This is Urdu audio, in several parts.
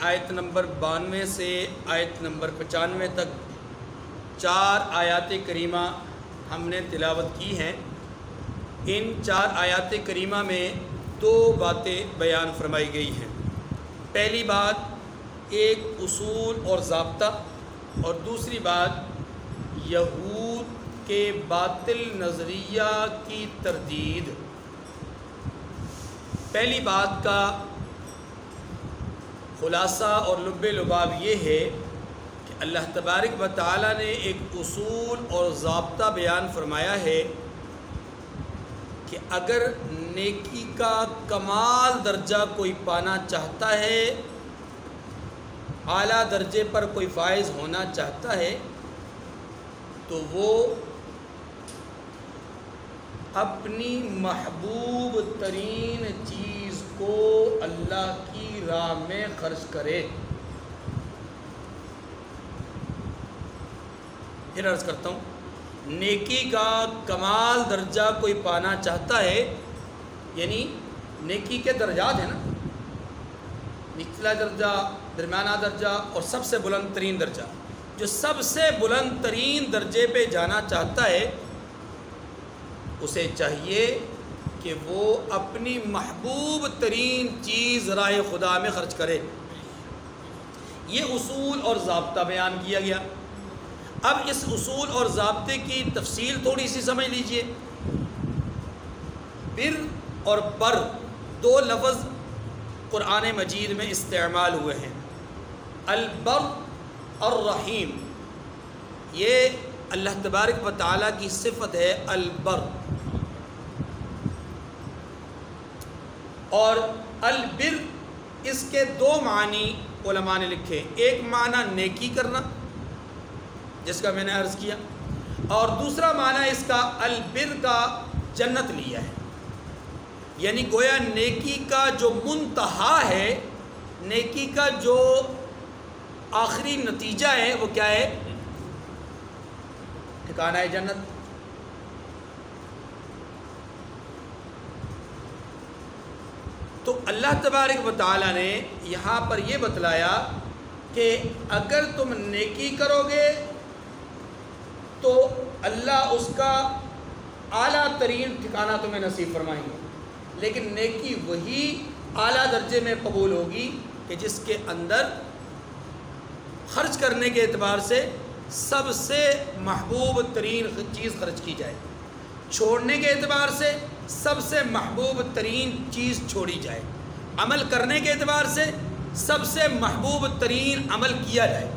آیت نمبر 92 سے آیت نمبر 95 تک 4 آیات کریمہ ہم نے تلاوت کی ہیں۔ ان 4 آیات کریمہ میں 2 باتیں بیان فرمائی گئی ہیں۔ پہلی بات ایک اصول اور ضابطہ، اور دوسری بات یہود کے باطل نظریہ کی تردید۔ پہلی بات کا خلاصہ اور لب لباب یہ ہے کہ اللہ تبارک و تعالی نے ایک اصول اور ضابطہ بیان فرمایا ہے کہ اگر نیکی کا کمال درجہ کوئی پانا چاہتا ہے، اعلیٰ درجے پر کوئی فائز ہونا چاہتا ہے، تو وہ اپنی محبوب ترین چیز کو اللہ کی راہ میں خرچ کرے۔ پھر عرض کرتا ہوں، نیکی کا کمال درجہ کوئی پانا چاہتا ہے، یعنی نیکی کے درجات ہیں نا، نچلا درجہ، درمیانہ درجہ اور سب سے بلند ترین درجہ۔ جو سب سے بلند ترین درجے پہ جانا چاہتا ہے، اسے چاہیے کہ وہ اپنی محبوب ترین چیز راہ خدا میں خرچ کرے۔ یہ اصول اور ضابطہ بیان کیا گیا۔ اب اس اصول اور ضابطے کی تفصیل تھوڑی سی سمجھ لیجئے۔ بر اور بر 2 لفظ قرآن مجید میں استعمال ہوئے ہیں۔ البر الرحیم، یہ اللہ تبارک و تعالیٰ کی صفت ہے البر، اور البر اس کے 2 معنی علماء نے لکھے۔ ایک معنی نیکی کرنا، جس کا میں نے عرض کیا، اور دوسرا معنی اس کا البر کا جنت لیا ہے، یعنی گویا نیکی کا جو منتہا ہے، نیکی کا جو آخری نتیجہ ہے، وہ کیا ہے؟ ٹھکانہ ہے جنت۔ تو اللہ تبارک و تعالیٰ نے یہاں پر یہ بتلایا کہ اگر تم نیکی کرو گے تو اللہ اس کا اعلیٰ ترین ٹھکانہ تمہیں نصیب فرمائیں گے، لیکن نیکی وہی اعلیٰ درجے میں قبول ہوگی کہ جس کے اندر خرچ کرنے کے اعتبار سے سب سے محبوب ترین چیز خرچ کی جائے، چھوڑنے کے اعتبار سے سب سے محبوب ترین چیز چھوڑی جائے، عمل کرنے کے اعتبار سے سب سے محبوب ترین عمل کیا جائے،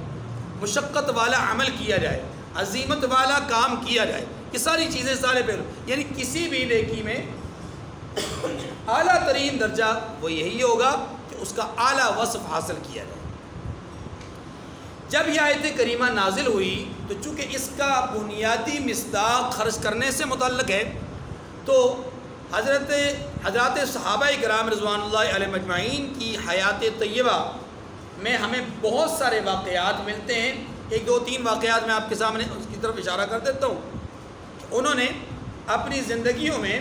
مشقت والا عمل کیا جائے، عزیمت والا کام کیا جائے۔ یہ ساری چیزیں سارے پہلو، یعنی کسی بھی نیکی میں اعلیٰ ترین درجہ وہ یہی ہوگا کہ اس کا اعلیٰ وصف حاصل کیا جائے۔ جب یہ آیت کریمہ نازل ہوئی تو چونکہ اس کا بنیادی مصداق خرچ کرنے سے متعلق ہے، تو حضرات صحابہ کرام رضوان اللہ علیہ مجمعین کی حیات طیبہ میں ہمیں بہت سارے واقعات ملتے ہیں۔ 1 2 3 واقعات میں آپ کے سامنے اس کی طرف اشارہ کر دیتا ہوں۔ انہوں نے اپنی زندگیوں میں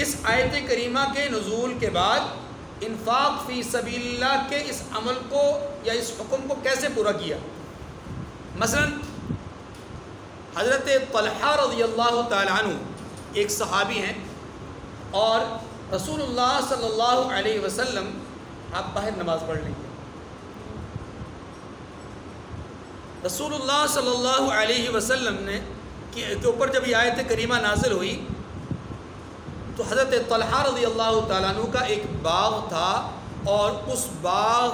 اس آیت کریمہ کے نزول کے بعد انفاق فی سبیل اللہ کے اس عمل کو یا اس حکم کو کیسے پورا کیا۔ مثلا حضرت طلحہ رضی اللہ تعالیٰ عنہ ایک صحابی ہیں، اور رسول اللہ صلی اللہ علیہ وسلم، آپ باہر نماز پڑھ لیں گے، رسول اللہ صلی اللہ علیہ وسلم نے کے اوپر جب یہ آیت کریمہ نازل ہوئی تو حضرت طلحہ رضی اللہ تعالیٰ عنہ کا ایک باغ تھا، اور اس باغ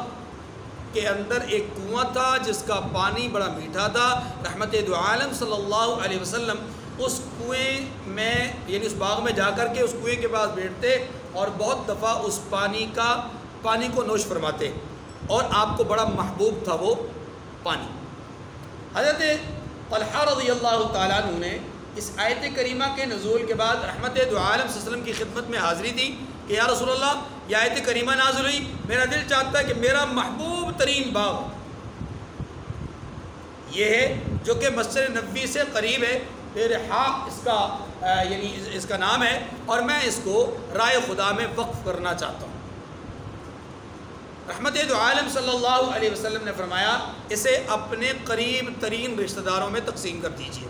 کے اندر ایک کنواں تھا جس کا پانی بڑا میٹھا تھا۔ رحمت دو عالم صلی اللہ علیہ وسلم اس کنویں میں، یعنی اس باغ میں جا کر کے اس کنویں کے پاس بیٹھتے اور بہت دفعہ اس پانی کو نوش فرماتے، اور آپ کو بڑا محبوب تھا وہ پانی۔ حضرت طلحہ رضی اللہ تعالیٰ عنہ نے اس آیت کریمہ کے نزول کے بعد رحمت دو عالم صلی اللہ علیہ وسلم کی خدمت میں حاضری دی کہ یا رسول اللہ، یہ آیت کریمہ نازل ہوئی، میرا دل چاہتا ہے کہ میرا محبوب ترین باغ یہ ہے جو کہ مسجد نبوی سے قریب ہے، رحا اس کا یعنی اس کا نام ہے، اور میں اس کو رائے خدا میں وقف کرنا چاہتا ہوں۔ رحمت دو عالم صلی اللہ علیہ وسلم نے فرمایا اسے اپنے قریب ترین رشتہ داروں میں تقسیم کر دیجئے۔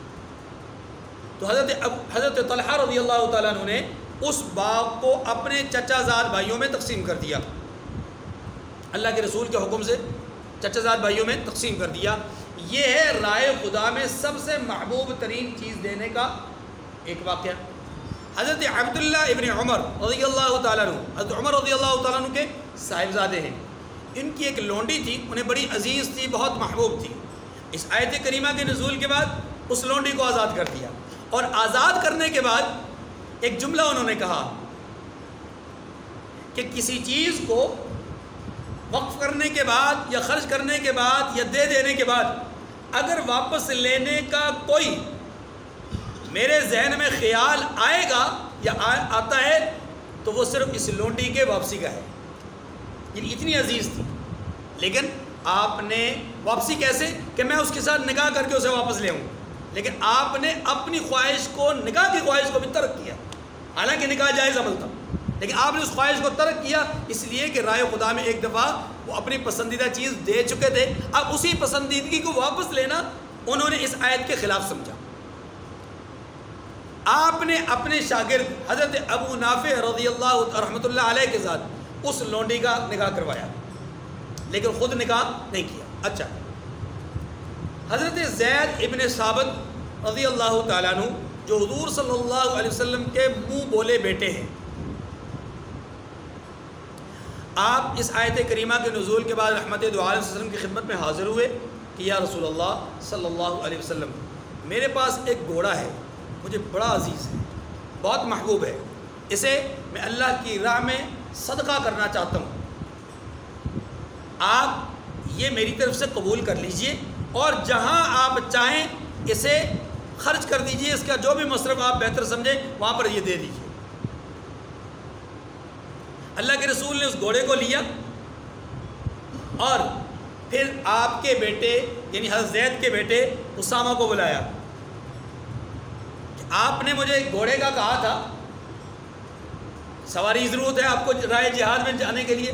تو حضرت طلحہ رضی اللہ تعالیٰ عنہ نے اس باغ کو اپنے چچا زاد بھائیوں میں تقسیم کر دیا، اللہ کے رسول کے حکم سے چچا زاد بھائیوں میں تقسیم کر دیا۔ یہ ہے رائے خدا میں سب سے محبوب ترین چیز دینے کا ایک واقعہ۔ حضرت عبداللہ ابن عمر رضی اللہ تعالیٰ عنہ، حضرت عمر رضی اللہ تعالیٰ عنہ کے صاحبزادے ہیں، ان کی ایک لونڈی تھی، انہیں بڑی عزیز تھی، بہت محبوب تھی۔ اس آیت کریمہ کے نزول کے بعد اس لونڈی کو آزاد کر دیا، اور آزاد کرنے کے بعد ایک جملہ انہوں نے کہا کہ کسی چیز کو وقف کرنے کے بعد یا خرچ کرنے کے بعد یا دے دینے کے بعد اگر واپس لینے کا کوئی میرے ذہن میں خیال آئے گا یا آتا ہے تو وہ صرف اس لونڈی کے واپسی کا ہے، یعنی اتنی عزیز تھی۔ لیکن آپ نے واپسی کیسے کہ میں اس کے ساتھ نکاح کر کے اسے واپس لے آؤں، لیکن آپ نے اپنی خواہش کو، نکاح کی خواہش کو بھی ترک کیا، حالانکہ نکاح جائز عمل تھا، لیکن آپ نے اس خواہش کو ترک کیا اس لیے کہ رائے خدا میں ایک دفعہ وہ اپنی پسندیدہ چیز دے چکے تھے، اب اسی پسندیدگی کو واپس لینا انہوں نے اس آیت کے خلاف سمجھا۔ آپ نے اپنے شاگرد حضرت ابو نافع رضی اللہ رحمۃ اللہ علیہ کے ساتھ اس لونڈی کا نکاح کروایا، لیکن خود نکاح نہیں کیا۔ اچھا، حضرت زید ابن ثابت رضی اللہ تعالیٰ عنہ جو حضور صلی اللہ علیہ وسلم کے منہ بولے بیٹے ہیں، آپ اس آیت کریمہ کے نزول کے بعد رحمت دو عالم صلی اللہ علیہ وسلم کی خدمت میں حاضر ہوئے کہ یا رسول اللہ صلی اللہ علیہ وسلم، میرے پاس ایک گھوڑا ہے، مجھے بڑا عزیز ہے، بہت محبوب ہے، اسے میں اللہ کی راہ میں صدقہ کرنا چاہتا ہوں، آپ یہ میری طرف سے قبول کر لیجئے اور جہاں آپ چاہیں اسے خرچ کر دیجئے، اس کا جو بھی مصرف آپ بہتر سمجھیں وہاں پر یہ دے دیجئے۔ اللہ کے رسول نے اس گھوڑے کو لیا اور پھر آپ کے بیٹے یعنی حضرت زید کے بیٹے اسامہ کو بلایا کہ آپ نے مجھے گھوڑے کا کہا تھا، سواری کی ضرورت ہے آپ کو رائے جہاد میں جانے کے لیے،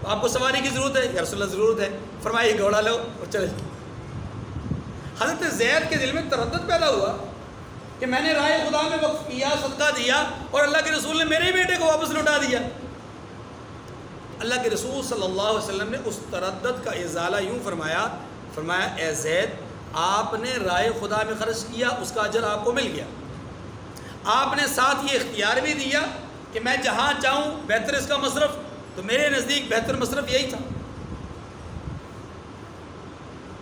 آپ کو سواری کی ضرورت ہے، یا رسول اللہ ضرورت ہے، فرمایا یہ گھوڑا لو اور چلے۔ حضرت زید کے دل میں تردد پیدا ہوا کہ میں نے رائے خدا میں وقف کیا، صدقہ دیا، اور اللہ کے رسول نے میرے بیٹے کو واپس لوٹا دیا۔ اللہ کے رسول صلی اللہ علیہ وسلم نے اس تردد کا ازالہ یوں فرمایا اے زید، آپ نے رائے خدا میں خرچ کیا، اس کا اجر آپ کو مل گیا، آپ نے ساتھ یہ اختیار بھی دیا کہ میں جہاں چاہوں بہتر اس کا مصرف، تو میرے نزدیک بہتر مصرف یہی تھا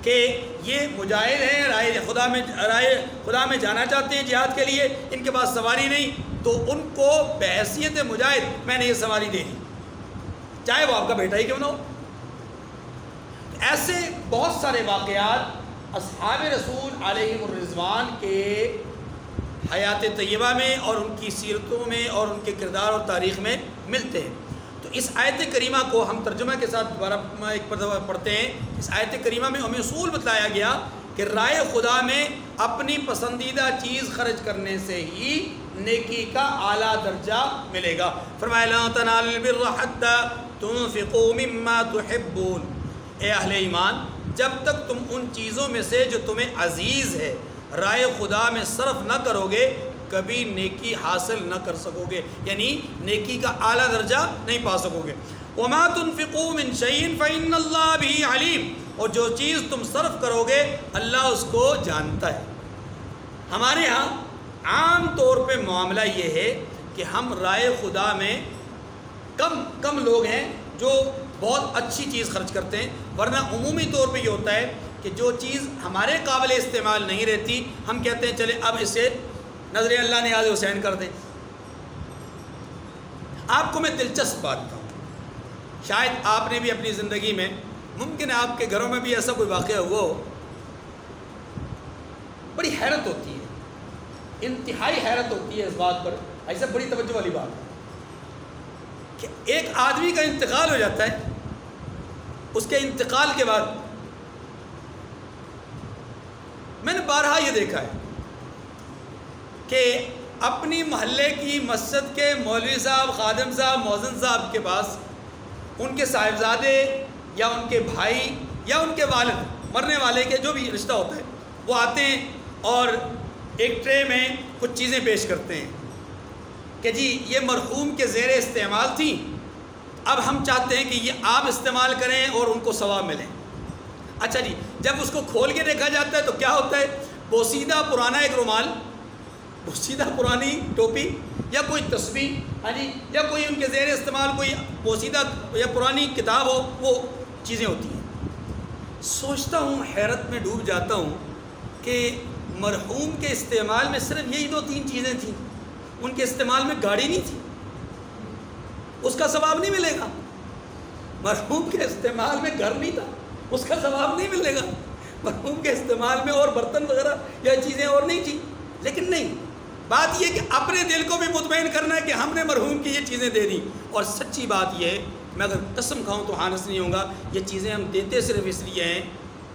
کہ یہ مجاہد ہیں، رائے خدا میں جانا چاہتے ہیں جہاد کے لیے، ان کے پاس سواری نہیں، تو ان کو بحیثیت مجاہد میں نے یہ سواری دے دی، چاہے وہ آپ کا بیٹا ہی کیوں نہ ہو۔ ایسے بہت سارے واقعات اصحاب رسول علیہ الرضوان کے حیات طیبہ میں اور ان کی سیرتوں میں اور ان کے کردار اور تاریخ میں ملتے ہیں۔ تو اس آیت کریمہ کو ہم ترجمہ کے ساتھ دوبارہ ایک مرتبہ پڑھتے ہیں۔ اس آیت کریمہ میں ہمیں اصول بتلایا گیا کہ رائے خدا میں اپنی پسندیدہ چیز خرچ کرنے سے ہی نیکی کا اعلیٰ درجہ ملے گا۔ فرمایا لا تنالوا البر حتى تنفقوا مما تحبون، اے اہل ایمان جب تک تم ان چیزوں میں سے جو تمہیں عزیز ہے رائے خدا میں صرف نہ کرو گے کبھی نیکی حاصل نہ کر سکو گے، یعنی نیکی کا اعلیٰ درجہ نہیں پا سکو گے۔ وما تنفقوا من شيء فإن الله به عليم، اور جو چیز تم صرف کرو گے اللہ اس کو جانتا ہے۔ ہمارے ہاں عام طور پہ معاملہ یہ ہے کہ ہم رائے خدا میں کم لوگ ہیں جو بہت اچھی چیز خرچ کرتے ہیں، ورنہ عمومی طور پہ یہ ہوتا ہے کہ جو چیز ہمارے قابل استعمال نہیں رہتی ہم کہتے ہیں چلے اب اسے نظر اللہ نیاز حسین کر دیں۔ آپ کو میں دلچسپ بات کہوں، شاید آپ نے بھی اپنی زندگی میں، ممکن ہے آپ کے گھروں میں بھی ایسا کوئی واقعہ ہوا ہو، بڑی حیرت ہوتی ہے، انتہائی حیرت ہوتی ہے اس بات پر، ایسا بڑی توجہ والی بات ہے کہ ایک آدمی کا انتقال ہو جاتا ہے، اس کے انتقال کے بعد میں نے بارہا یہ دیکھا ہے کہ اپنی محلے کی مسجد کے مولوی صاحب، خادم صاحب، مؤذن صاحب کے پاس ان کے صاحبزادے یا ان کے بھائی یا ان کے والد مرنے والے کے جو بھی رشتہ ہوتا ہے وہ آتے ہیں اور ایک ٹرے میں کچھ چیزیں پیش کرتے ہیں کہ جی یہ مرحوم کے زیر استعمال تھیں، اب ہم چاہتے ہیں کہ یہ آپ استعمال کریں اور ان کو ثواب ملے۔ اچھا جی، جب اس کو کھول کے دیکھا جاتا ہے تو کیا ہوتا ہے؟ بوسیدہ پرانا ایک رومال، بوسیدہ پرانی ٹوپی یا کوئی تسبیح، ہاں جی، یا کوئی ان کے زیر استعمال کوئی بوسیدہ یا پرانی کتاب ہو، وہ چیزیں ہوتی ہیں۔ سوچتا ہوں، حیرت میں ڈوب جاتا ہوں کہ مرحوم کے استعمال میں صرف یہی 2-3 چیزیں تھیں، ان کے استعمال میں گاڑی نہیں تھی، اس کا ثواب نہیں ملے گا۔ مرحوم کے استعمال میں گھر نہیں تھا، اس کا ثواب نہیں ملے گا۔ مرحوم کے استعمال میں اور برتن وغیرہ یا چیزیں اور نہیں تھیں، لیکن نہیں، بات یہ کہ اپنے دل کو بھی مطمئن کرنا ہے کہ ہم نے مرحوم کی یہ چیزیں دے دیں۔ اور سچی بات یہ ہے، میں اگر قسم کھاؤں تو حانس نہیں ہوں گا، یہ چیزیں ہم دیتے صرف اس لیے ہیں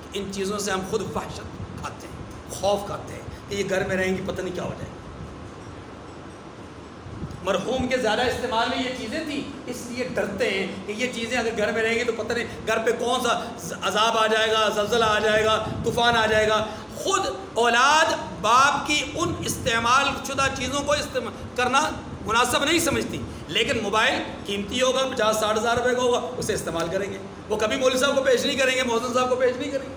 کہ ان چیزوں سے ہم خود وحشت کھاتے ہیں، خوف کھاتے ہیں کہ یہ گھر میں رہیں گی پتہ نہیں کیا ہو جائے۔ مرحوم کے زیادہ استعمال میں یہ چیزیں تھیں، اس لیے ڈرتے ہیں کہ یہ چیزیں اگر گھر میں رہیں گی تو پتہ نہیں گھر پہ کون سا عذاب آ جائے گا، زلزلہ آ جائے گا، طوفان آ جائے گا۔ خود اولاد باپ کی ان استعمال شدہ چیزوں کو کرنا مناسب نہیں سمجھتی، لیکن موبائل قیمتی ہوگا، 50-60 ہزار روپے کا ہوگا، اسے استعمال کریں گے۔ وہ کبھی مولوی صاحب کو پیش نہیں کریں گے، محسن صاحب کو پیش نہیں کریں گے،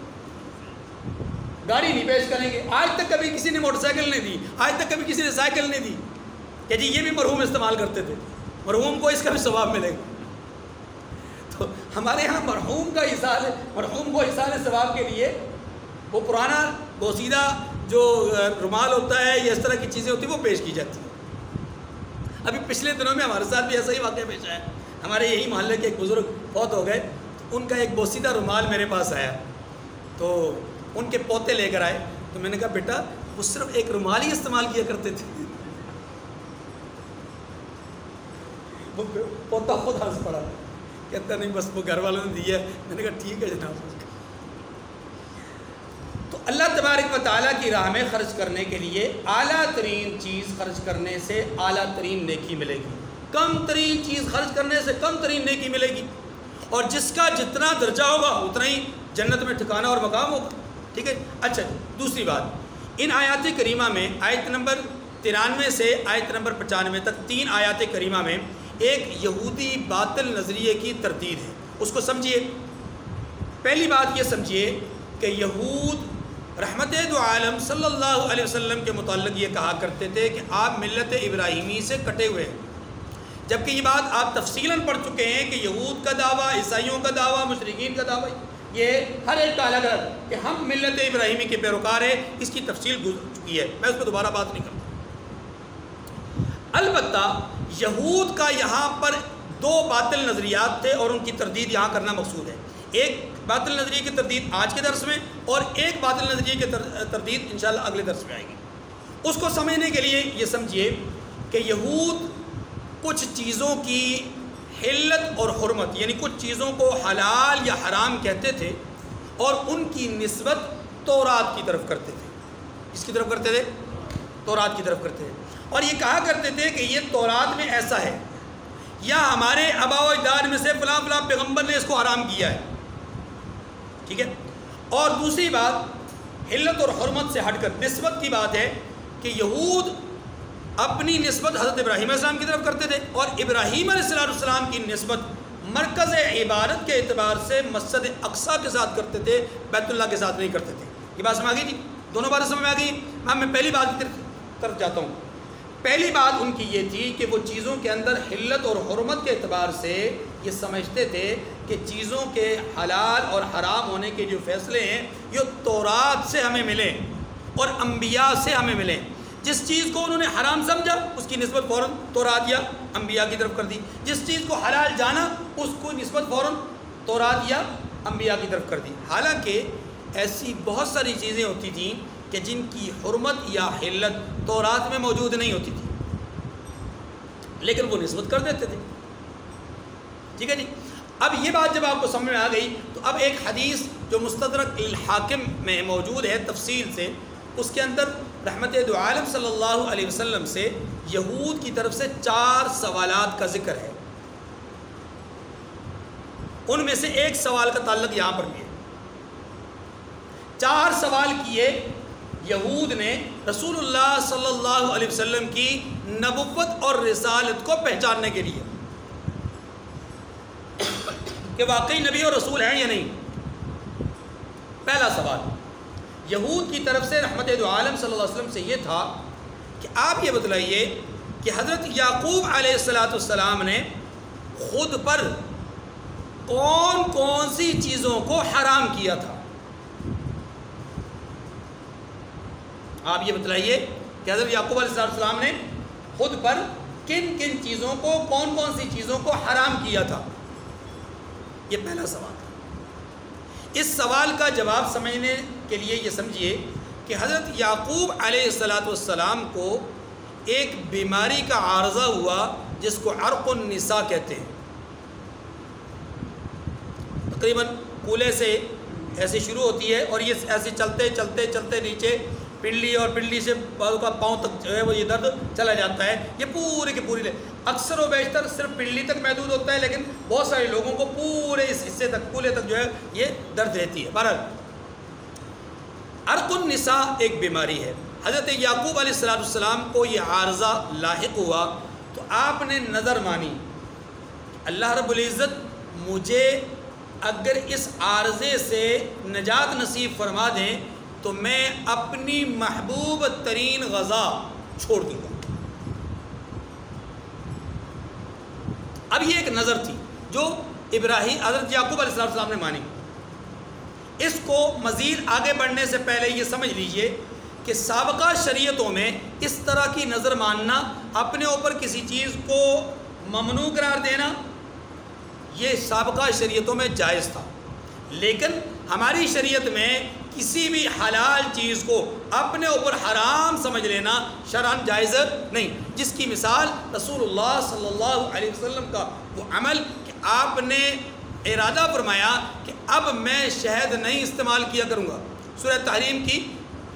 گاڑی نہیں پیش کریں گے۔ آج تک کبھی کسی نے موٹر سائیکل نہیں دی، آج تک کبھی کسی نے سائیکل نہیں دی کہ جی یہ بھی مرحوم استعمال کرتے تھے، مرحوم کو اس کا بھی ثواب ملے گا۔ تو ہمارے ہاں مرحوم کا احسان ہے، مرحوم کو احسان ثواب کے لیے وہ پرانا بوسیدہ جو رومال ہوتا ہے یا اس طرح کی چیزیں ہوتی ہیں وہ پیش کی جاتی ہیں۔ ابھی پچھلے دنوں میں ہمارے ساتھ بھی ایسا ہی واقعہ پیش آیا۔ ہمارے یہی محلے کے ایک بزرگ فوت ہو گئے، ان کا ایک بوسیدہ رومال میرے پاس آیا، تو ان کے پوتے لے کر آئے، تو میں نے کہا بیٹا وہ صرف ایک رومال ہی استعمال کیا کرتے تھے۔ وہ پوتا خود ہنس پڑا، کہتا نہیں بس وہ گھر والوں نے دیا ہے۔ میں نے کہا ٹھیک ہے جناب۔ تو اللہ تبارک و تعالیٰ کی راہ میں خرچ کرنے کے لیے اعلیٰ ترین چیز خرچ کرنے سے اعلیٰ ترین نیکی ملے گی، کم ترین چیز خرچ کرنے سے کم ترین نیکی ملے گی، اور جس کا جتنا درجہ ہوگا اتنا ہی جنت میں ٹھکانہ اور مقام ہوگا۔ ٹھیک ہے۔ اچھا دوسری بات، ان آیات کریمہ میں آیت نمبر 93 سے آیت نمبر 95 تک 3 آیات کریمہ میں ایک یہودی باطل نظریے کی تردید ہے، اس کو سمجھیے۔ پہلی بات یہ سمجھیے کہ یہود رحمت دو عالم صلی اللہ علیہ وسلم کے متعلق یہ کہا کرتے تھے کہ آپ ملت ابراہیمی سے کٹے ہوئے ہیں، جبکہ یہ بات آپ تفصیلاً پڑھ چکے ہیں کہ یہود کا دعویٰ، عیسائیوں کا دعویٰ، مشرکین کا دعویٰ، یہ ہر ایک کا الگ الگ کہ ہم ملت ابراہیمی کے پیروکار ہیں، اس کی تفصیل گزر چکی ہے، میں اس پہ دوبارہ بات نہیں کرتا۔ البتہ یہود کا یہاں پر 2 باطل نظریات تھے اور ان کی تردید یہاں کرنا مقصود ہے۔ ایک باطل نظریے کی تردید آج کے درس میں، اور ایک باطل نظریے کی تردید انشاءاللہ اگلے درس میں آئے گی۔ اس کو سمجھنے کے لیے یہ سمجھیے کہ یہود کچھ چیزوں کی حلت اور حرمت، یعنی کچھ چیزوں کو حلال یا حرام کہتے تھے اور ان کی نسبت تورات کی طرف کرتے تھے۔ کس کی طرف کرتے تھے؟ تورات کی طرف کرتے تھے، اور یہ کہا کرتے تھے کہ یہ تورات میں ایسا ہے، یا ہمارے آباء و اجداد میں سے فلاں فلاں پیغمبر نے اس کو حرام کیا ہے۔ ٹھیک ہے۔ اور دوسری بات حلت اور حرمت سے ہٹ کر نسبت کی بات ہے کہ یہود اپنی نسبت حضرت ابراہیم علیہ السلام کی طرف کرتے تھے، اور ابراہیم علیہ السلام کی نسبت مرکز عبادت کے اعتبار سے مسجد اقصیٰ کے ساتھ کرتے تھے، بیت اللہ کے ساتھ نہیں کرتے تھے۔ یہ بات سمجھ آ گئی جی؟ دونوں باتیں سمجھ میں آ گئی؟ میں پہلی بات کی طرف جاتا ہوں۔ پہلی بات ان کی یہ تھی کہ وہ چیزوں کے اندر حلت اور حرمت کے اعتبار سے یہ سمجھتے تھے کہ چیزوں کے حلال اور حرام ہونے کے جو فیصلے ہیں یہ تورات سے ہمیں ملیں اور انبیاء سے ہمیں ملیں۔ جس چیز کو انہوں نے حرام سمجھا اس کی نسبت فوراً تورات یا انبیاء کی طرف کر دی، جس چیز کو حلال جانا اس کو نسبت فوراً تورات یا انبیاء کی طرف کر دی۔ حالانکہ ایسی بہت ساری چیزیں ہوتی تھیں کہ جن کی حرمت یا حلت تورات میں موجود نہیں ہوتی تھی، لیکن وہ نسبت کر دیتے تھے۔ ٹھیک ہے جی؟ اب یہ بات جب آپ کو سمجھ میں آ گئی تو اب ایک حدیث جو مستدرک الحاکم میں موجود ہے تفصیل سے، اس کے اندر رحمت دو عالم صلی اللہ علیہ وسلم سے یہود کی طرف سے 4 سوالات کا ذکر ہے۔ ان میں سے ایک سوال کا تعلق یہاں پر بھی ہے. 4 سوال کیے یہود نے رسول اللہ صلی اللہ علیہ وسلم کی نبوت اور رسالت کو پہچاننے کے لیے کہ واقعی نبی اور رسول ہیں یا نہیں. پہلا سوال یہود کی طرف سے رحمت دو عالم صلی اللہ علیہ وسلم سے یہ تھا کہ آپ یہ بتلائیے کہ حضرت یعقوب علیہ السلام نے خود پر کون کون سی چیزوں کو حرام کیا تھا. آپ یہ بتلائیے کہ حضرت یعقوب علیہ السلام نے خود پر کن کن چیزوں کو کون کون سی چیزوں کو حرام کیا تھا. یہ پہلا سوال تھا. اس سوال کا جواب سمجھنے کے لیے یہ سمجھیے کہ حضرت یعقوب علیہ السلام کو ایک بیماری کا عارضہ ہوا جس کو عرق النساء کہتے ہیں. تقریباً کولے سے ایسے شروع ہوتی ہے اور یہ ایسے چلتے چلتے چلتے نیچے پنڈلی اور پنڈلی سے کا پاؤں تک جو ہے وہ یہ درد چلا جاتا ہے. یہ پورے کے پورے اکثر و بیشتر صرف پنڈلی تک محدود ہوتا ہے، لیکن بہت سارے لوگوں کو پورے اس حصے تک کولے تک جو ہے یہ درد رہتی ہے. بہرحال عرق النساء ایک بیماری ہے. حضرت یعقوب علیہ السلام کو یہ عارضہ لاحق ہوا تو آپ نے نظر مانی اللہ رب العزت مجھے اگر اس عارضے سے نجات نصیب فرما دیں تو میں اپنی محبوب ترین غذا چھوڑ دوں گا. اب یہ ایک نظر تھی جو حضرت یعقوب علیہ السلام نے مانی. اس کو مزید آگے بڑھنے سے پہلے یہ سمجھ لیجئے کہ سابقہ شریعتوں میں اس طرح کی نظر ماننا، اپنے اوپر کسی چیز کو ممنوع قرار دینا، یہ سابقہ شریعتوں میں جائز تھا. لیکن ہماری شریعت میں کسی بھی حلال چیز کو اپنے اوپر حرام سمجھ لینا شرعاً جائز نہیں. جس کی مثال رسول اللہ صلی اللہ علیہ وسلم کا وہ عمل کہ آپ نے ارادہ فرمایا کہ اب میں شہد نہیں استعمال کیا کروں گا. سورہ تحریم کی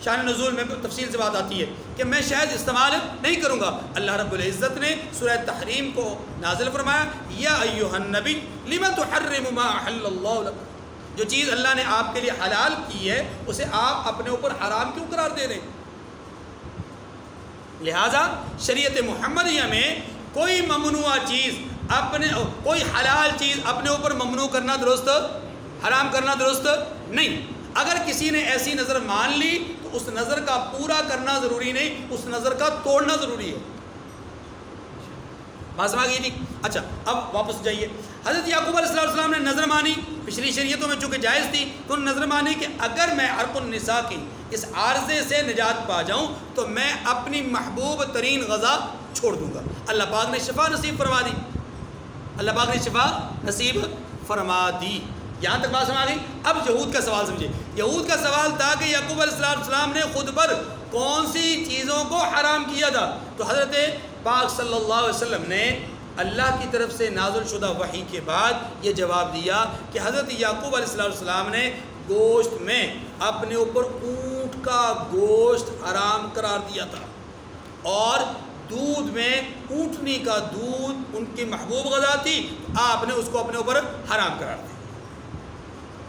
شان نزول میں تفصیل سے بات آتی ہے کہ میں شہد استعمال نہیں کروں گا. اللہ رب العزت نے سورہ تحریم کو نازل فرمایا یا ایھا النبی لم تحرم ما احل اللہ لک. جو چیز اللہ نے آپ کے لیے حلال کی ہے اسے آپ اپنے اوپر حرام کیوں قرار دے رہے ہیں؟ لہذا شریعت محمدیہ میں کوئی ممنوع چیز کوئی حلال چیز اپنے اوپر ممنوع کرنا درست، حرام کرنا درست نہیں. اگر کسی نے ایسی نظر مان لی تو اس نظر کا پورا کرنا ضروری نہیں، اس نظر کا توڑنا ضروری ہے. بات سمجھ گئی تھی؟ اچھا اب واپس جائیے. حضرت یعقوب علیہ السلام نے نظر مانی، پچھلی شریعتوں میں چونکہ جائز تھی تو انہوں نے نظر مانی کہ اگر میں عرق النساء کی اس عارضے سے نجات پا جاؤں تو میں اپنی محبوب ترین غذا چھوڑ دوں گا. اللہ پاک نے شفا نصیب فرما دی. اللہ پاک نے شفا نصیب فرما دی. یہاں تک بات سمجھ گئی. اب یہود کا سوال سمجھے. یہود کا سوال تھا کہ یعقوب علیہ السلام نے خود پر کون سی چیزوں کو حرام کیا تھا. تو حضرت پاک صلی اللہ علیہ وسلم نے اللہ کی طرف سے نازل شدہ وحی کے بعد یہ جواب دیا کہ حضرت یعقوب علیہ السلام نے گوشت میں اپنے اوپر اونٹ کا گوشت حرام قرار دیا تھا، اور دودھ میں اونٹنی کا دودھ ان کی محبوب غذا تھی، آپ نے اس کو اپنے اوپر حرام قرار دیا.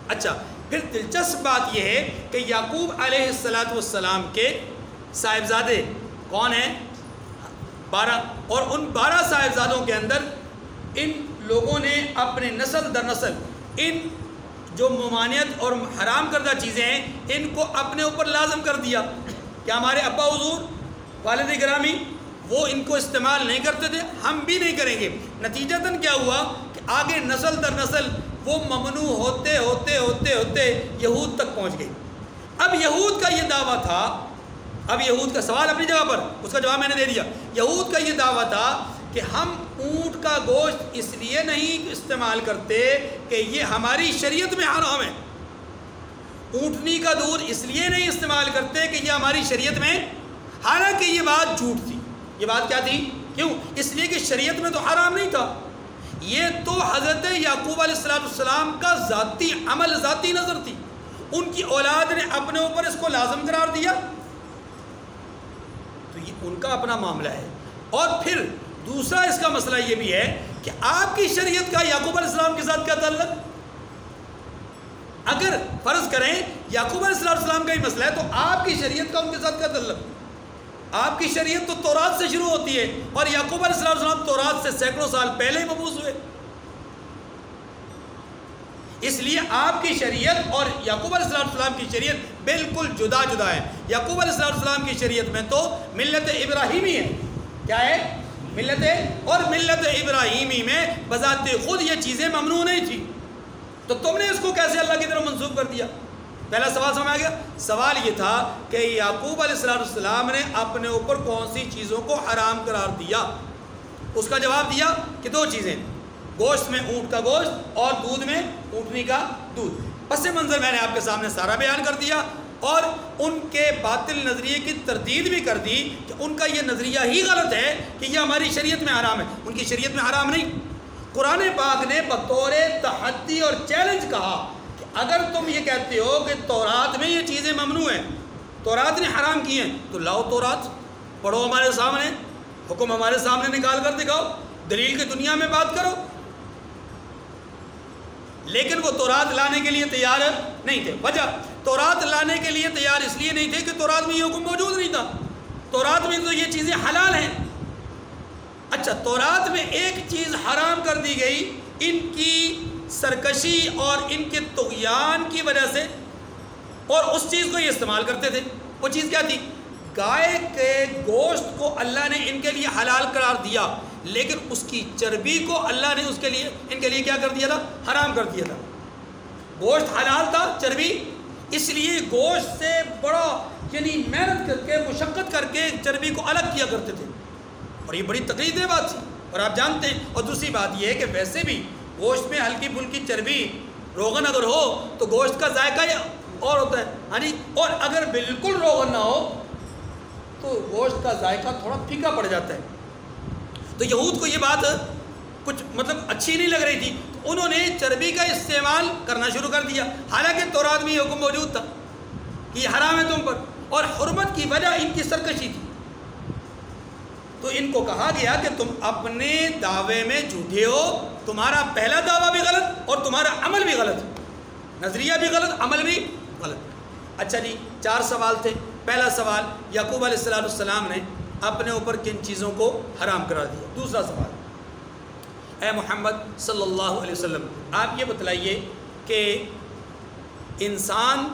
اچھا پھر دلچسپ بات یہ ہے کہ یعقوب علیہ السلام کے صاحبزادے کون ہیں؟ 12. اور ان 12 صاحبزادوں کے اندر ان لوگوں نے اپنے نسل در نسل ان جو ممانعت اور حرام کردہ چیزیں ہیں ان کو اپنے اوپر لازم کر دیا کہ ہمارے ابا حضور والد گرامی وہ ان کو استعمال نہیں کرتے تھے، ہم بھی نہیں کریں گے. نتیجتاً کیا ہوا کہ آگے نسل در نسل وہ ممنوع ہوتے ہوتے ہوتے ہوتے یہود تک پہنچ گئی. اب یہود کا یہ دعویٰ تھا، اب یہود کا سوال اپنی جگہ پر، اس کا جواب میں نے دے دیا. یہود کا یہ دعویٰ تھا کہ ہم اونٹ کا گوشت اس لیے نہیں استعمال کرتے کہ یہ ہماری شریعت میں حرام ہے، اونٹنی کا دودھ اس لیے نہیں استعمال کرتے کہ یہ ہماری شریعت میں، حالانکہ یہ بات جھوٹ تھی. یہ بات کیا تھی؟ کیوں؟ اس لیے کہ شریعت میں تو حرام نہیں تھا. یہ تو حضرت یعقوب علیہ السلام کا ذاتی عمل، ذاتی نظر تھی. ان کی اولاد نے اپنے اوپر اس کو لازم قرار دیا تو یہ ان کا اپنا معاملہ ہے. اور پھر دوسرا اس کا مسئلہ یہ بھی ہے کہ آپ کی شریعت کا یعقوب علیہ السلام کے ساتھ کیا تعلق؟ اگر فرض کریں یعقوب علیہ السلام کا ہی مسئلہ ہے تو آپ کی شریعت کا ان کے ساتھ کیا تعلق؟ آپ کی شریعت تو تورات سے شروع ہوتی ہے اور یعقوب علیہ السلام تورات سے سینکڑوں سال پہلے ہی مبعوث ہوئے. اس لیے آپ کی شریعت اور یعقوب علیہ السلام کی شریعت بالکل جدا جدا ہے. یعقوب علیہ السلام کی شریعت میں تو ملت ابراہیمی ہے. کیا ہے؟ ملت. اور ملت ابراہیمی میں بذات خود یہ چیزیں ممنوع نہیں تھی. تو تم نے اس کو کیسے اللہ کی طرف منسوب کر دیا؟ پہلا سوال سمجھ آ گیا. سوال یہ تھا کہ یعقوب علیہ السلام نے اپنے اوپر کون سی چیزوں کو حرام قرار دیا؟ اس کا جواب دیا کہ دو چیزیں، گوشت میں اونٹ کا گوشت اور دودھ میں اونٹنی کا دودھ. پس منظر میں نے آپ کے سامنے سارا بیان کر دیا اور ان کے باطل نظریے کی تردید بھی کر دی کہ ان کا یہ نظریہ ہی غلط ہے کہ یہ ہماری شریعت میں حرام ہے. ان کی شریعت میں حرام نہیں. قرآن پاک نے بطور تحدی اور چیلنج کہا کہ اگر تم یہ کہتے ہو کہ تورات میں یہ چیزیں ممنوع ہیں، تورات نے حرام کی ہیں، تو لاؤ تورات پڑھو ہمارے سامنے، حکم ہمارے سامنے نکال کر دکھاؤ، دلیل کی دنیا میں بات کرو. لیکن وہ تورات لانے کے لیے تیار نہیں تھے. وجہ تورات لانے کے لیے تیار اس لیے نہیں تھے کہ تورات میں یہ حکم موجود نہیں تھا. تورات میں تو یہ چیزیں حلال ہیں. اچھا، تورات میں ایک چیز حرام کر دی گئی ان کی سرکشی اور ان کے طغیان کی وجہ سے، اور اس چیز کو یہ استعمال کرتے تھے. وہ چیز کیا تھی؟ گائے کے گوشت کو اللہ نے ان کے لیے حلال قرار دیا، لیکن اس کی چربی کو اللہ نے اس کے لیے ان کے لیے کیا کر دیا تھا؟ حرام کر دیا تھا. گوشت حلال تھا، چربی اس لیے گوشت سے بڑا یعنی محنت کر کے مشقت کر کے چربی کو الگ کیا کرتے تھے، اور یہ بڑی تکلیف دہ بات تھی اور آپ جانتے ہیں. اور دوسری بات یہ ہے کہ ویسے بھی گوشت میں ہلکی پھلکی چربی روغن اگر ہو تو گوشت کا ذائقہ اور ہوتا ہے. ہاں جی، اور اگر بالکل روغن نہ ہو تو گوشت کا ذائقہ تھوڑا پھیکا پڑ جاتا ہے. تو یہود کو یہ بات کچھ مطلب اچھی نہیں لگ رہی تھی، تو انہوں نے چربی کا استعمال کرنا شروع کر دیا، حالانکہ تورات میں یہ حکم موجود تھا کہ یہ حرام ہے تم پر، اور حرمت کی وجہ ان کی سرکشی تھی. تو ان کو کہا گیا کہ تم اپنے دعوے میں جھوٹے ہو، تمہارا پہلا دعویٰ بھی غلط اور تمہارا عمل بھی غلط، نظریہ بھی غلط، عمل بھی غلط. اچھا جی، 4 سوال تھے. پہلا سوال، یعقوب علیہ السلام نے اپنے اوپر کن چیزوں کو حرام قرار دیا؟ دوسرا سوال، اے محمد صلی اللہ علیہ وسلم آپ یہ بتلائیے کہ انسان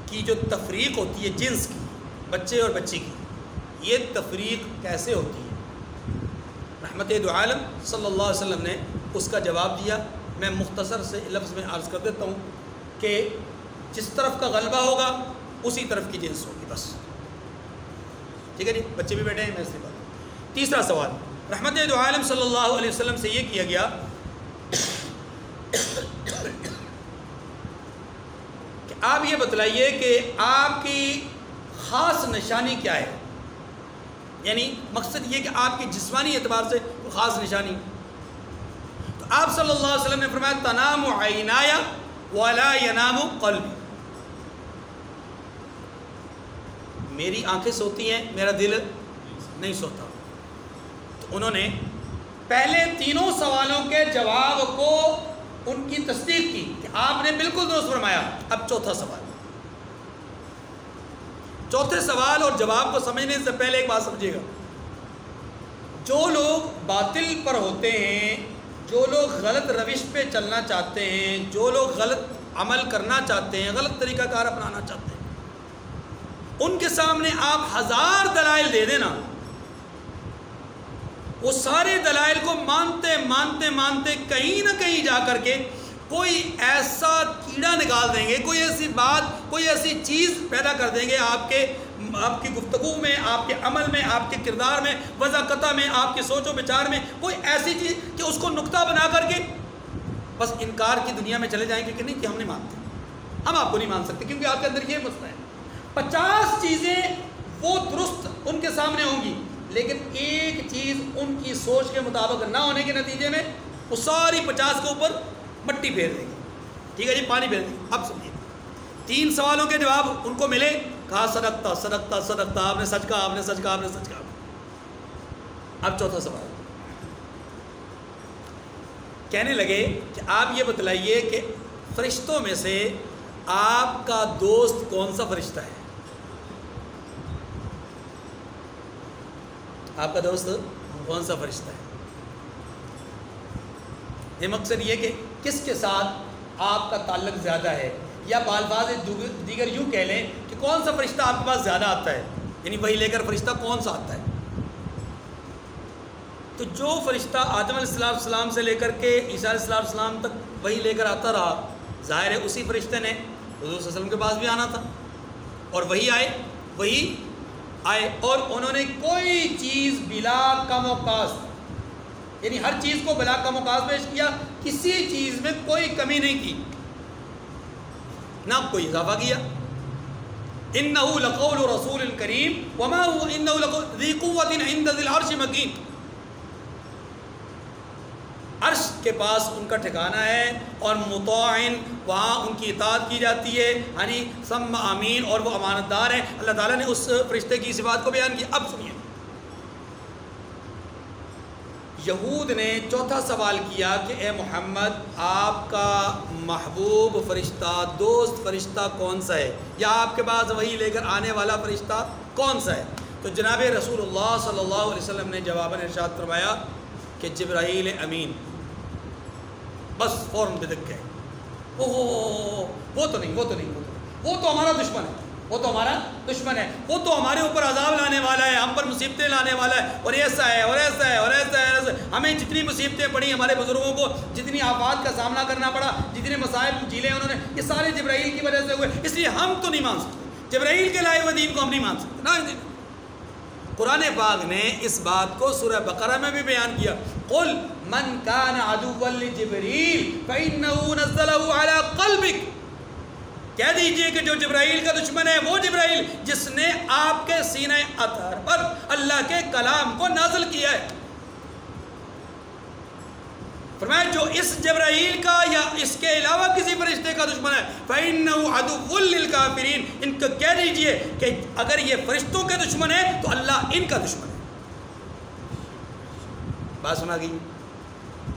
کی جو تفریق ہوتی ہے جنس کی، بچے اور بچی کی، یہ تفریق کیسے ہوتی ہے؟ رحمت دو عالم صلی اللہ علیہ وسلم نے اس کا جواب دیا. میں مختصر سے لفظ میں عرض کر دیتا ہوں کہ جس طرف کا غلبہ ہوگا اسی طرف کی جنس ہوگی، بس. ٹھیک ہے جی، بچے بھی بیٹھے ہیں، میں اس سے بات. تیسرا سوال، رحمت دو عالم صلی اللہ علیہ وسلم سے یہ کیا گیا کہ آپ یہ بتلائیے کہ آپ کی خاص نشانی کیا ہے. یعنی مقصد یہ کہ آپ کی جسمانی اعتبار سے کوئی خاص نشانی. تو آپ صلی اللہ علیہ وسلم نے فرمایا تنام عینایا ولا ینام قلبی، میری آنکھیں سوتی ہیں، میرا دل نہیں سوتا. تو انہوں نے پہلے تینوں سوالوں کے جواب کو ان کی تصدیق کی کہ آپ نے بالکل درست فرمایا. اب چوتھا سوال، چوتھے سوال اور جواب کو سمجھنے سے پہلے ایک بات سمجھیے گا. جو لوگ باطل پر ہوتے ہیں، جو لوگ غلط روش پہ چلنا چاہتے ہیں، جو لوگ غلط عمل کرنا چاہتے ہیں، غلط طریقہ کار اپنانا چاہتے ہیں، ان کے سامنے آپ 1000 دلائل دے دینا، وہ سارے دلائل کو مانتے مانتے مانتے کہیں نہ کہیں جا کر کے کوئی ایسا کیڑا نکال دیں گے، کوئی ایسی بات، کوئی ایسی چیز پیدا کر دیں گے آپ کی گفتگو میں، آپ کے عمل میں، آپ کے کردار میں، وضاقتہ میں، آپ کے سوچ و بچار میں، کوئی ایسی چیز کہ اس کو نقطہ بنا کر کے بس انکار کی دنیا میں چلے جائیں گے کہ نہیں، کہ ہم نہیں مانتے، ہم آپ کو نہیں مان سکتے کیونکہ آپ کے اندر یہ مسئلہ ہے. 50 چیزیں وہ درست ان کے سامنے ہوں گی، لیکن ایک چیز ان کی سوچ کے مطابق نہ ہونے کے نتیجے میں وہ ساری 50 کے اوپر مٹی پھیر دیں گے. ٹھیک ہے جی، پانی پھیر دیں گے. اب سمجھیے، 3 سوالوں کے جواب ان کو ملے، کہا صدقتا صدقتا صدقتا، آپ نے سچ کہا، آپ نے سچ کہا، آپ نے سچ کہا. اب چوتھا سوال، کہنے لگے کہ آپ یہ بتلائیے کہ فرشتوں میں سے آپ کا دوست کون سا فرشتہ ہے؟ آپ کا دوست کون سا فرشتہ ہے؟ یہ مقصد یہ کہ کس کے ساتھ آپ کا تعلق زیادہ ہے، یا بالفاظ دیگر یوں کہہ لیں کہ کون سا فرشتہ آپ کے پاس زیادہ آتا ہے، یعنی وہی لے کر فرشتہ کون سا آتا ہے؟ تو جو فرشتہ آدم علیہ السلام سے لے کر کے عیسیٰ علیہ السلام تک وہی لے کر آتا رہا، ظاہر ہے اسی فرشتے نے حضور صلی اللہ علیہ وسلم کے پاس بھی آنا تھا، اور وہی آئے اور انہوں نے کوئی چیز بلا کم و کاست، یعنی ہر چیز کو بلا کم و کاست پیش کیا، کسی چیز میں کوئی کمی نہیں کی، نہ کوئی اضافہ کیا۔ انہ لقول رسول کریم وما هو انہ لقول ذی قوت عند ذی العرش مکین، عرش کے پاس ان کا ٹھکانہ ہے اور مطاعن، وہاں ان کی اطاعت کی جاتی ہے، یعنی سم امین، اور وہ امانت دار ہیں۔ اللہ تعالیٰ نے اس فرشتے کی صفات کو بیان کیا۔ اب سنیے، یہود نے چوتھا سوال کیا کہ اے محمد، آپ کا محبوب فرشتہ، دوست فرشتہ کون سا ہے، یا آپ کے پاس وہی لے کر آنے والا فرشتہ کون سا ہے؟ تو جناب رسول اللہ صلی اللہ علیہ وسلم نے جواباً ارشاد فرمایا کہ جبرائیل امین۔ بس فوراً بدک گئے، وہ تو نہیں، وہ تو ہمارا دشمن ہے، وہ تو ہمارے اوپر عذاب لانے والا ہے، ہم پر مصیبتیں لانے والا ہے، اور ایسا ہے اور ایسا ہے اور ایسا ہے۔ ہمیں جتنی مصیبتیں پڑی، ہمارے بزرگوں کو جتنی آفات کا سامنا کرنا پڑا، جتنے مصائب جھیلے انہوں نے، یہ سارے جبرائیل کی وجہ سے ہوئے، اس لیے ہم تو نہیں مان سکتے، جبرائیل کے لائے ہوئے دین کو ہم نہیں مان سکتے نا۔ قرآن پاک نے اس بات کو سورہ بقرہ میں بھی بیان کیا، قل من کان عدوا لجبریل فإنه نزله على قلبك، کہہ دیجئے کہ جو جبرائیل کا دشمن ہے وہ جبرائیل جس نے آپ کے سینہ اطہر پر اللہ کے کلام کو نازل کیا ہے۔ فرمایا جو اس جبرائیل کا یا اس کے علاوہ کسی فرشتے کا دشمن ہے فَإِنَّهُ عَدُوٌّ لِّلْكَافِرِينَ، ان کو کہہ دیجئے کہ اگر یہ فرشتوں کے دشمن ہے تو اللہ ان کا دشمن ہے۔ بات سنا گئی؟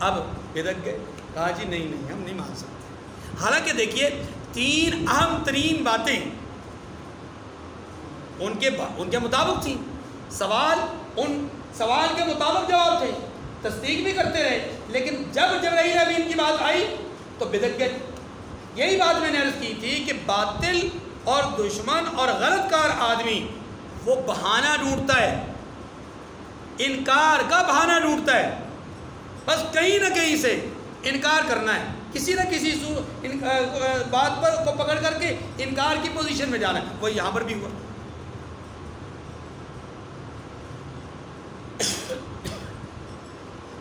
اب بدک گئے، کہا جی نہیں ہم نہیں مان سکتے۔ حالانکہ دیکھیے تین اہم ترین باتیں ان کے مطابق تھیں، ان سوال کے مطابق جواب تھے، تصدیق بھی کرتے رہے، لیکن جب جبرائیل امین کی بات آئی تو بدک گئے۔ یہی بات میں نے عرض کی تھی کہ باطل اور دشمن اور غلط کار آدمی وہ بہانہ ڈھونڈتا ہے، انکار کا بہانہ ڈھونڈتا ہے، بس کہیں نہ کہیں سے انکار کرنا ہے، کسی نہ کسی بات پر کو پکڑ کر کے انکار کی پوزیشن میں جانا ہے۔ وہ یہاں پر بھی ہوا۔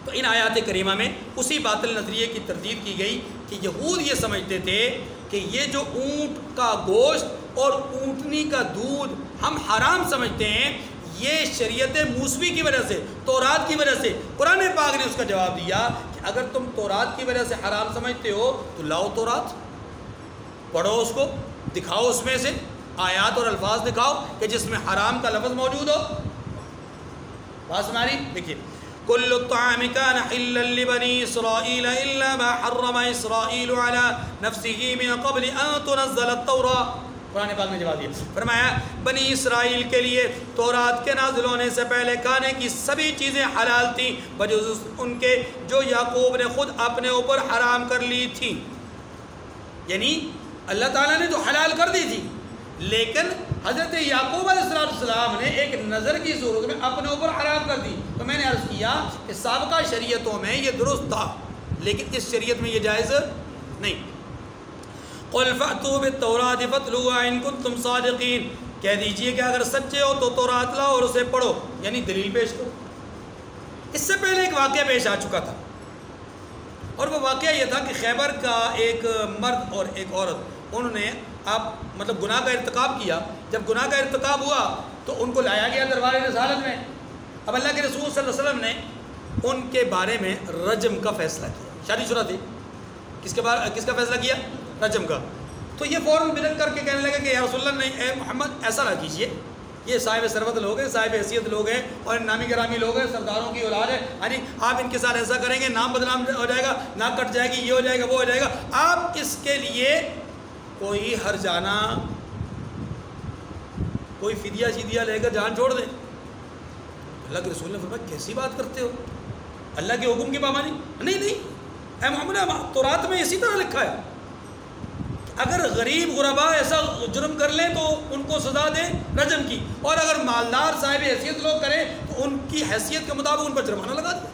تو ان آیات کریمہ میں اسی باطل نظریے کی تردید کی گئی کہ یہود یہ سمجھتے تھے کہ یہ جو اونٹ کا گوشت اور اونٹنی کا دودھ ہم حرام سمجھتے ہیں، یہ شریعت موسوی کی وجہ سے، تورات کی وجہ سے۔ قرآن پاک نے اس کا جواب دیا کہ اگر تم تورات کی وجہ سے حرام سمجھتے ہو تو لاؤ تورات، پڑھو اس کو، دکھاؤ اس میں سے آیات اور الفاظ دکھاؤ کہ جس میں حرام کا لفظ موجود ہو۔ بات سماری؟ دیکھیے، کل الطعام کان حلا لبنی اسرائیل الا ما حرم اسرائیل علی نفسه من قبل ان تنزل التوراۃ۔ قرآن پاک نے جواب دیا، فرمایا بنی اسرائیل کے لیے تورات کے نازل ہونے سے پہلے کھانے کی سبھی چیزیں حلال تھیں بجز ان کے جو یعقوب نے خود اپنے اوپر حرام کر لی تھیں۔ یعنی اللہ تعالیٰ نے تو حلال کر دی تھی، لیکن حضرت یعقوب علیہ السلام نے ایک نظر کی صورت میں اپنے اوپر حرام کر دی۔ تو میں نے عرض کیا کہ سابقہ شریعتوں میں یہ درست تھا، لیکن اس شریعت میں یہ جائز نہیں۔ قل فأتوا بالتوراۃ فاتلوها ان کنتم صادقین، کہہ دیجئے کہ اگر سچے ہو تو تورات لاؤ اور اسے پڑھو، یعنی دلیل پیش کرو۔ اس سے پہلے ایک واقعہ پیش آ چکا تھا، اور وہ واقعہ یہ تھا کہ خیبر کا ایک مرد اور ایک عورت، انہوں نے گناہ کا ارتکاب کیا۔ جب گناہ کا ارتکاب ہوا تو ان کو لایا گیا دربار رسالت میں۔ اب اللہ کے رسول صلی اللہ علیہ وسلم نے ان کے بارے میں رجم کا فیصلہ کیا۔ شادی شدہ تھی، کس کا فیصلہ کیا؟ رجم کا۔ تو یہ فوراً بدعت کر کے کہنے لگے کہ یا رسول اللہ نہیں، اے محمد ایسا نہ کیجیے، یہ صاحب ثروت لوگ ہیں، صاحب حیثیت لوگ ہیں اور نامی گرامی لوگ ہیں، سرداروں کی اولاد ہے، یعنی آپ ان کے ساتھ ایسا کریں گے نام بدنام ہو جائے گا، ناک کٹ جائے گی، یہ ہو جائے گا، وہ ہو جائے گا. آپ اس کے لیے کوئی ہر جانا، کوئی فدیہ شدیہ لے کر جان چھوڑ دیں. اللہ کے رسول نے فرمایا کیسی بات کرتے ہو، اللہ کے حکم کی پابندی نہیں. اے محمد تورات میں اسی طرح لکھا ہے اگر غریب غربا ایسا جرم کر لیں تو ان کو سزا دیں رجم کی، اور اگر مالدار صاحب حیثیت لوگ کریں تو ان کی حیثیت کے مطابق ان پر جرمانہ لگا دیں.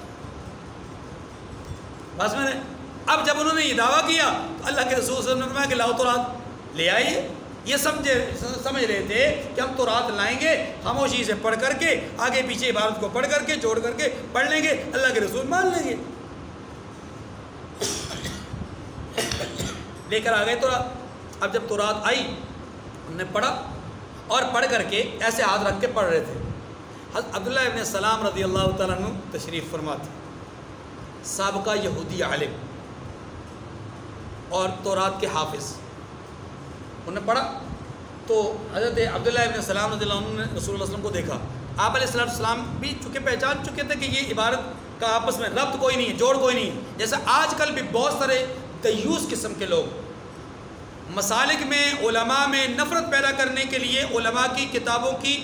بس میں نے اب جب انہوں نے یہ دعویٰ کیا تو اللہ کے رسول صلی اللہ علیہ وسلم نے فرمایا کہ لاؤ تورات لے آئیے. یہ سمجھ رہے تھے کہ ہم تورات لائیں گے، خاموشی سے پڑھ کر کے آگے پیچھے عبارت کو پڑھ کر کے جوڑ کر کے پڑھ لیں گے، اللہ کے رسول مان لیں گے. لے کر آ گئے تورات. اب جب تورات آئی ہم نے پڑھا اور پڑھ کر کے ایسے ہاتھ رکھ کے پڑھ رہے تھے. حضرت عبداللہ ابن سلام رضی اللہ تعالیٰ عنہ تشریف فرماتے، سابقہ یہودی عالم اور تورات کے حافظ. انہوں نے پڑھا تو حضرت عبداللہ ابن سلام رضی اللہ عنہ نے رسول اللہ علیہ وسلم کو دیکھا. آپ علیہ السلام بھی چونکہ پہچان چکے تھے کہ یہ عبارت کا آپس میں ربط کوئی نہیں ہے، جوڑ کوئی نہیں ہے. جیسے آج کل بھی بہت سارے دیوس قسم کے لوگ مسالک میں علماء میں نفرت پیدا کرنے کے لیے علماء کی کتابوں کی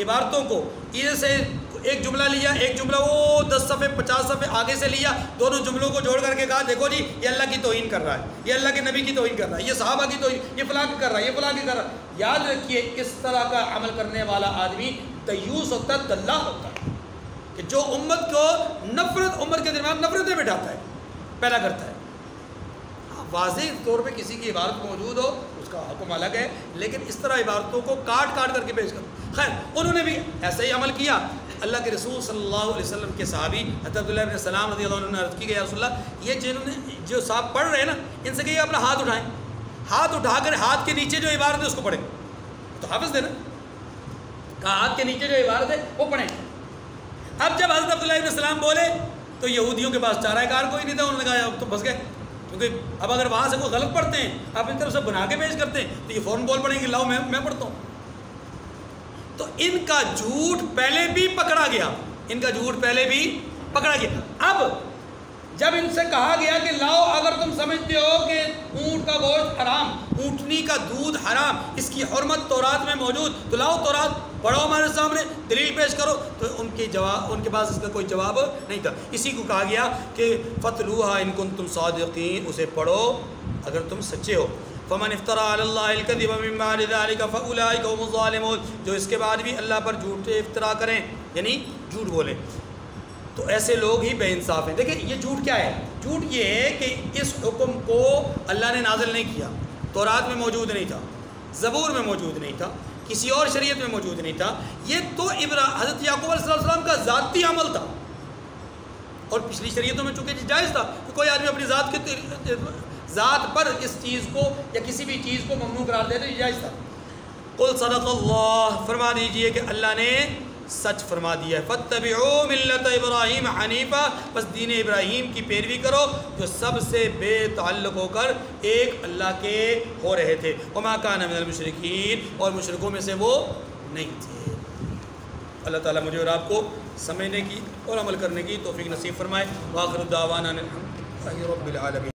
عبارتوں کو ادھر سے ایک جملہ لیا، ایک جملہ وہ 10 صفحے 50 صفحے آگے سے لیا، دونوں جملوں کو جوڑ کر کے کہا دیکھو جی یہ اللہ کی توہین کر رہا ہے، یہ اللہ کے نبی کی توہین کر رہا ہے، یہ صحابہ کی توہین، یہ فلاں کی کر رہا ہے، یہ فلاں کی کر رہا ہے. یاد رکھیے اس طرح کا عمل کرنے والا آدمی دیوس ہوتا ہے، دلہ ہوتا ہے، کہ جو امت کو نفرت، امت کے درمیان نفرتیں بٹھاتا ہے، پیدا کرتا ہے. واضح طور پہ کسی کی عبارت موجود ہو اس کا حکم الگ ہے، لیکن اس طرح عبارتوں کو کاٹ کاٹ کر کے پیش کرو. خیر انہوں نے بھی ایسا ہی عمل کیا. اللہ کے رسول صلی اللہ علیہ وسلم کے صحابی حضرت عبداللہ ابن سلام رضی اللہ عنہ نے عرض کی کہ یا رسول اللہ یہ جنہوں نے جو صاحب پڑھ رہے ہیں نا ان سے کہیے اپنا ہاتھ اٹھائیں، ہاتھ اٹھا کر ہاتھ کے نیچے جو عبارت ہے اس کو پڑھیں. تو حافظ دینا کہا ہاتھ کے نیچے جو عبارت ہے وہ پڑھیں. اب جب حضرت عبداللہ ابن سلام بولے تو یہودیوں کے پاس چارہ کار کوئی نہیں تھا. انہوں نے کہا اب تو پھنس گئے، کیونکہ اب اگر وہاں سے کوئی غلط پڑھتے ہیں آپ ان طرف سے بنا کے پیش کرتے ہیں تو یہ فوراً بول پڑیں گے لاؤ میں پڑھتا ہوں. تو ان کا جھوٹ پہلے بھی پکڑا گیا، ان کا جھوٹ پہلے بھی پکڑا گیا. اب جب ان سے کہا گیا کہ لاؤ اگر تم سمجھتے ہو کہ اونٹ کا گوشت حرام، اونٹنی کا دودھ حرام، اس کی حرمت تورات میں موجود، تو لاؤ تورات پڑھو ہمارے سامنے، دلیل پیش کرو. تو ان کے پاس اس کا کوئی جواب نہیں تھا. اسی کو کہا گیا کہ فتلوها ان کنتم صادقین، اسے پڑھو اگر تم سچے ہو. فمن افترى على الله الكذب من بعد ذلك فاولئك هم الظالمون، جو اس کے بعد بھی اللہ پر جھوٹے افترا کریں یعنی جھوٹ بولیں تو ایسے لوگ ہی بے انصاف ہیں. دیکھیں یہ جھوٹ کیا ہے؟ جھوٹ یہ ہے کہ اس حکم کو اللہ نے نازل نہیں کیا، تورات میں موجود نہیں تھا، زبور میں موجود نہیں تھا، کسی اور شریعت میں موجود نہیں تھا. یہ تو حضرت یعقوب علیہ السلام کا ذاتی عمل تھا، اور پچھلی شریعتوں میں چونکہ جائز تھا کہ کوئی آدمی اپنی ذات پر اس چیز کو یا کسی بھی چیز کو ممنوع قرار دے تو یہ جائز تھا. قل صدق اللہ، فرما دیجئے کہ اللہ نے سچ فرما دیا ہے. فاتبعوا ملت ابراہیم حنیفا، بس دین ابراہیم کی پیروی کرو جو سب سے بے تعلق ہو کر ایک اللہ کے ہو رہے تھے. وما کان من المشرکین، اور مشرکوں میں سے وہ نہیں تھے. اللہ تعالیٰ مجھے اور آپ کو سمجھنے کی اور عمل کرنے کی توفیق نصیب فرمائے. وآخر دعوانا الحمد للہ رب العالمین.